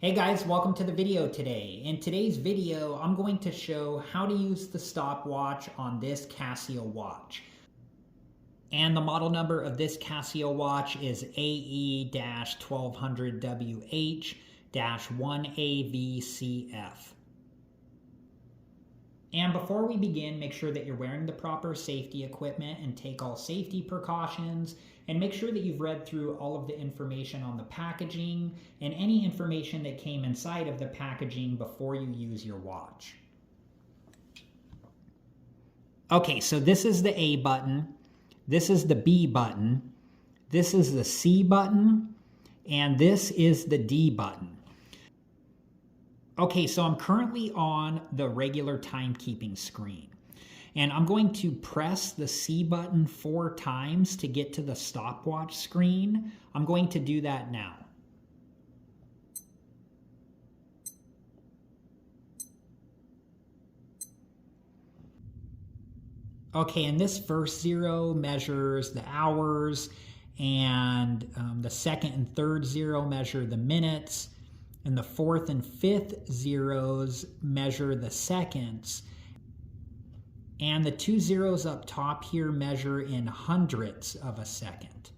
Hey guys, welcome to the video today. In today's video, I'm going to show how to use the stopwatch on this Casio watch. And the model number of this Casio watch is AE-1200WH-1AVCF. And before we begin, make sure that you're wearing the proper safety equipment and take all safety precautions, and make sure that you've read through all of the information on the packaging and any information that came inside of the packaging before you use your watch. Okay, so this is the A button, this is the B button, this is the C button, and this is the D button. Okay, so I'm currently on the regular timekeeping screen, and I'm going to press the C button 4 times to get to the stopwatch screen. I'm going to do that now. Okay, and this first 0 measures the hours, and the second and third 0 measure the minutes, and the 4th and 5th zeros measure the seconds. And the 2 zeros up top here measure in hundredths of a second.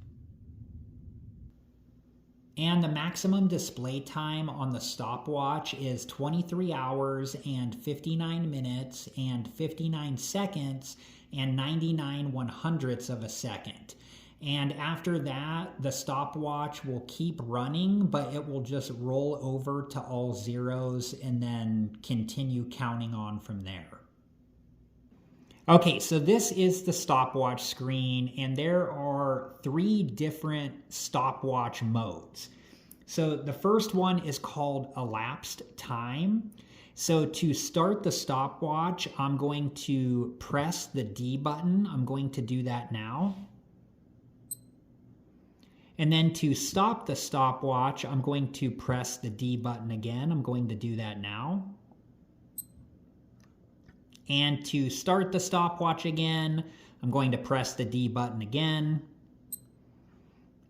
And the maximum display time on the stopwatch is 23 hours and 59 minutes and 59 seconds and 99 100ths of a second. And after that, the stopwatch will keep running, but it will just roll over to all zeros and then continue counting on from there. Okay, so this is the stopwatch screen, and there are 3 different stopwatch modes. So the first one is called elapsed time. So to start the stopwatch, I'm going to press the D button. I'm going to do that now. And then to stop the stopwatch, I'm going to press the D button again. I'm going to do that now. And to start the stopwatch again, I'm going to press the D button again.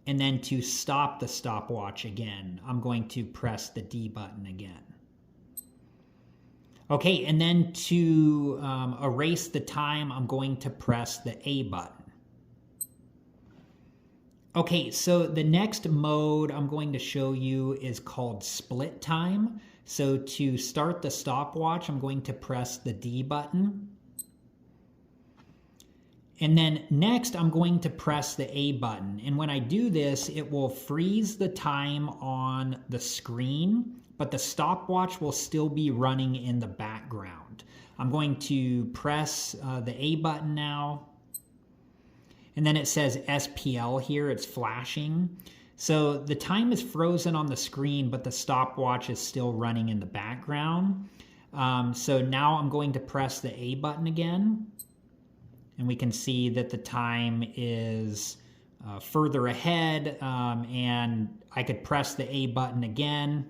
And then to stop the stopwatch again, I'm going to press the D button again. Okay, and then to erase the time, I'm going to press the A button. Okay, so the next mode I'm going to show you is called split time. So to start the stopwatch, I'm going to press the D button. And then next, I'm going to press the A button. And when I do this, it will freeze the time on the screen, but the stopwatch will still be running in the background. I'm going to press the A button now. And then it says SPL here, it's flashing. So the time is frozen on the screen, but the stopwatch is still running in the background. So now I'm going to press the A button again. And we can see that the time is further ahead. And I could press the A button again.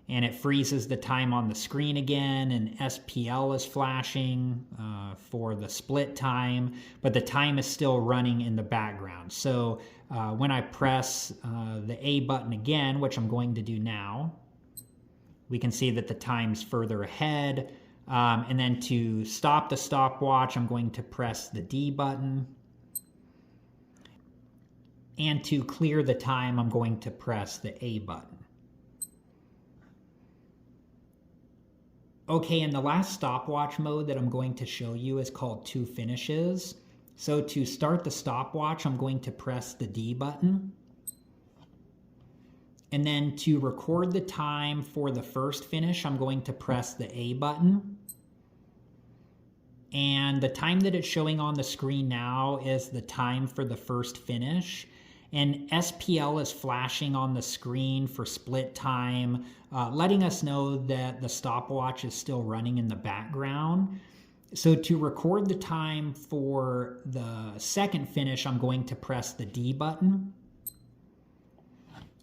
And it freezes the time on the screen again, and SPL is flashing for the split time, but the time is still running in the background. So when I press the A button again, which I'm going to do now, we can see that the time's further ahead. And then to stop the stopwatch, I'm going to press the D button. And to clear the time, I'm going to press the A button. Okay, and the last stopwatch mode that I'm going to show you is called 2 finishes. So to start the stopwatch, I'm going to press the D button. And then to record the time for the first finish, I'm going to press the A button. And the time that it's showing on the screen now is the time for the first finish. And SPL is flashing on the screen for split time, letting us know that the stopwatch is still running in the background. So to record the time for the second finish, I'm going to press the D button.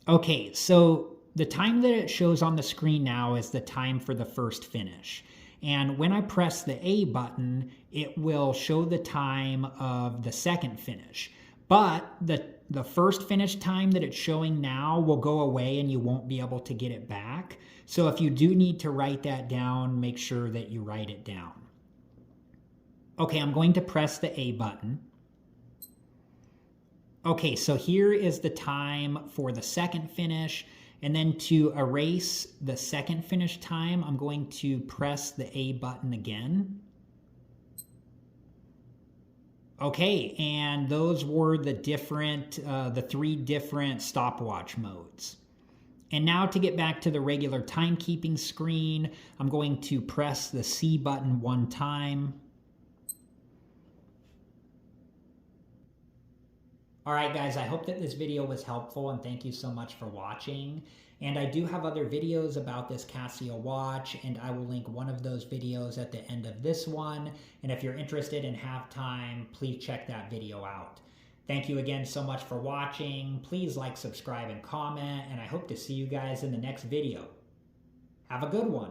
Okay, so the time that it shows on the screen now is the time for the first finish. And when I press the A button, it will show the time of the second finish. But the the first finish time that it's showing now will go away and you won't be able to get it back. So if you do need to write that down, make sure that you write it down. Okay, I'm going to press the A button. Okay, so here is the time for the second finish. And then to erase the second finish time, I'm going to press the A button again. Okay, and those were the three different stopwatch modes. And now to get back to the regular timekeeping screen, I'm going to press the C button one time. All right, guys, I hope that this video was helpful, and thank you so much for watching. And I do have other videos about this Casio watch, and I will link one of those videos at the end of this one. And if you're interested and have time, please check that video out. Thank you again so much for watching. Please like, subscribe, and comment, and I hope to see you guys in the next video. Have a good one.